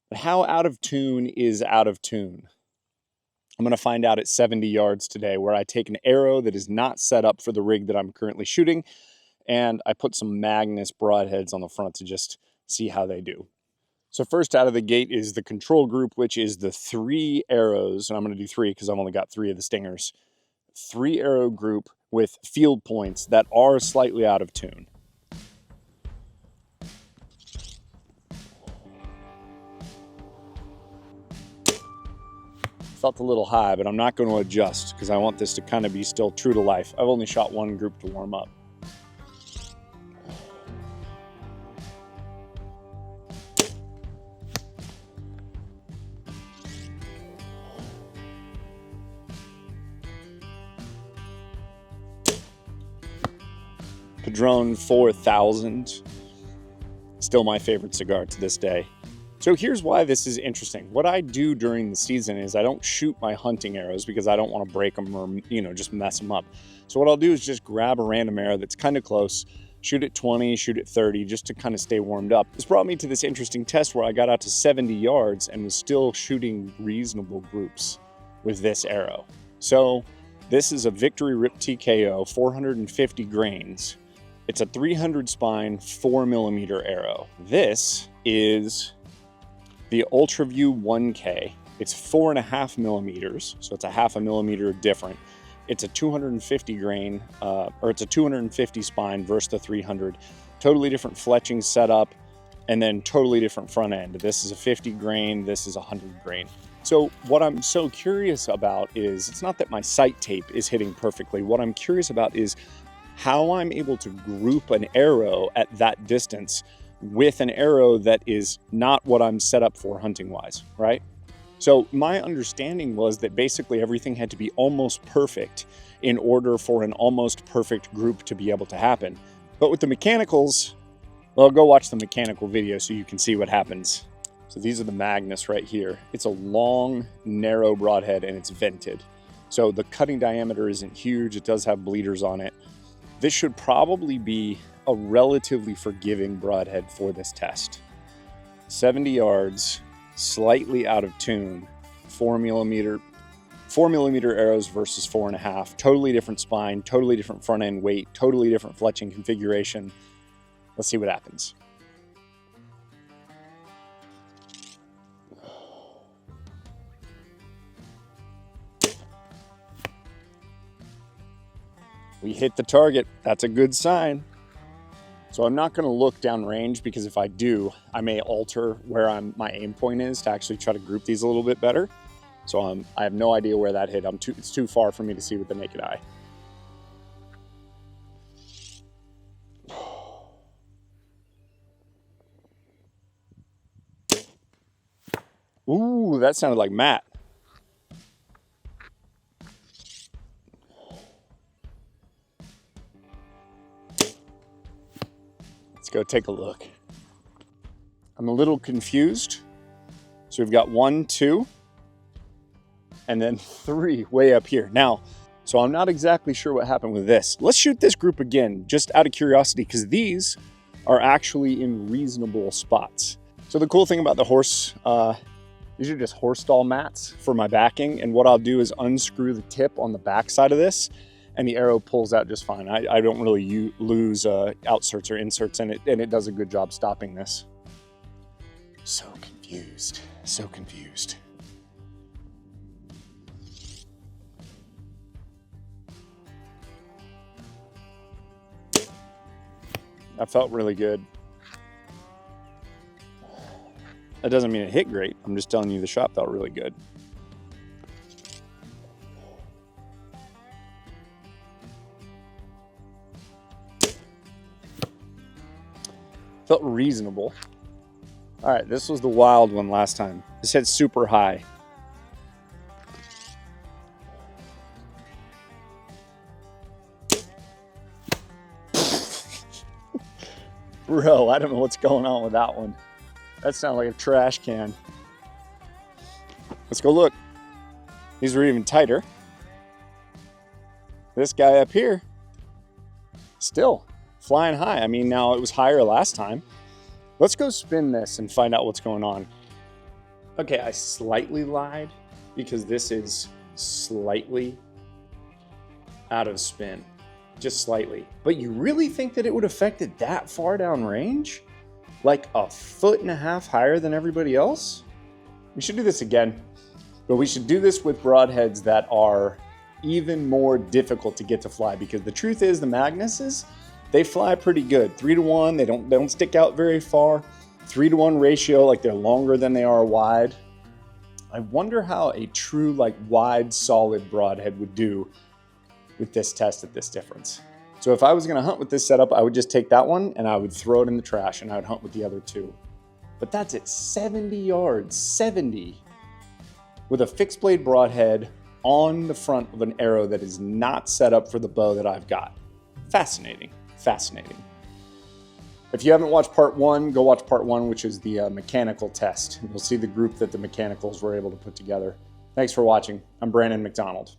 But how out of tune is out of tune? I'm going to find out at 70 yards today, where I take an arrow that is not set up for the rig that I'm currently shooting, and I put some Magnus broadheads on the front to just see how they do. So first out of the gate is the control group, which is the 3 arrows, and I'm going to do 3 because I've only got 3 of the stingers. 3 arrow group with field points that are slightly out of tune. Felt a little high, but I'm not going to adjust because I want this to kind of be still true to life. I've only shot 1 group to warm up. Padron 4000, still my favorite cigar to this day. So here's why this is interesting. What I do during the season is I don't shoot my hunting arrows because I don't want to break them or, just mess them up. So what I'll do is just grab a random arrow that's kind of close, shoot at 20, shoot at 30, just to kind of stay warmed up. This brought me to this interesting test where I got out to 70 yards and was still shooting reasonable groups with this arrow. So this is a Victory Rip TKO, 450 grains. It's a 300 spine, 4mm arrow. This is the UltraView 1K. It's 4.5mm, so it's a 0.5 millimeter different. It's a 250 grain, or it's a 250 spine versus the 300. Totally different fletching setup, and then totally different front end. This is a 50 grain, this is a 100 grain. So what I'm so curious about is, it's not that my sight tape is hitting perfectly. What I'm curious about is how I'm able to group an arrow at that distance with an arrow that is not what I'm set up for hunting-wise, right? So my understanding was that basically everything had to be almost perfect in order for an almost perfect group to be able to happen. But with the mechanicals, well, go watch the mechanical video so you can see what happens. So these are the Magnus right here. It's a long, narrow broadhead and it's vented. So the cutting diameter isn't huge. It does have bleeders on it. This should probably be a relatively forgiving broadhead for this test. 70 yards, slightly out of tune, 4mm arrows versus 4.5, totally different spine, totally different front end weight, totally different fletching configuration. Let's see what happens. We hit the target. That's a good sign. So I'm not going to look downrange, because if I do, I may alter where my aim point is to actually try to group these a little bit better. So I have no idea where that hit. It's too far for me to see with the naked eye. Ooh, that sounded like Matt. Let's go take a look. I'm a little confused. So we've got 1, 2, and then 3 way up here. Now, so I'm not exactly sure what happened with this. Let's shoot this group again, just out of curiosity, because these are actually in reasonable spots. So the cool thing about the horse, these are just horse stall mats for my backing. And what I'll do is unscrew the tip on the back side of this, and the arrow pulls out just fine. I don't really lose outserts or inserts in it, and it does a good job stopping this. So confused, so confused. That felt really good. That doesn't mean it hit great. I'm just telling you the shot felt really good. Felt reasonable. All right, this was the wild one last time. This hit super high. Bro, I don't know what's going on with that one. That sounded like a trash can. Let's go look. These are even tighter. This guy up here, still flying high. I mean, now it was higher last time. Let's go spin this and find out what's going on. Okay, I slightly lied because this is slightly out of spin, just slightly. But you really think that it would affect it that far down range? Like 1.5 feet higher than everybody else? We should do this again, but we should do this with broadheads that are even more difficult to get to fly, because the truth is the Magnuses, they fly pretty good. 3-to-1, they don't stick out very far. 3-to-1 ratio, like they're longer than they are wide. I wonder how a true like wide solid broadhead would do with this test at this difference. So if I was gonna hunt with this setup, I would just take that one and I would throw it in the trash and I would hunt with the other two. But that's at 70 yards, 70, with a fixed blade broadhead on the front of an arrow that is not set up for the bow that I've got. Fascinating, fascinating. If you haven't watched part 1, go watch part 1, which is the mechanical test. You'll see the group that the mechanicals were able to put together. Thanks for watching. I'm Brandon McDonald.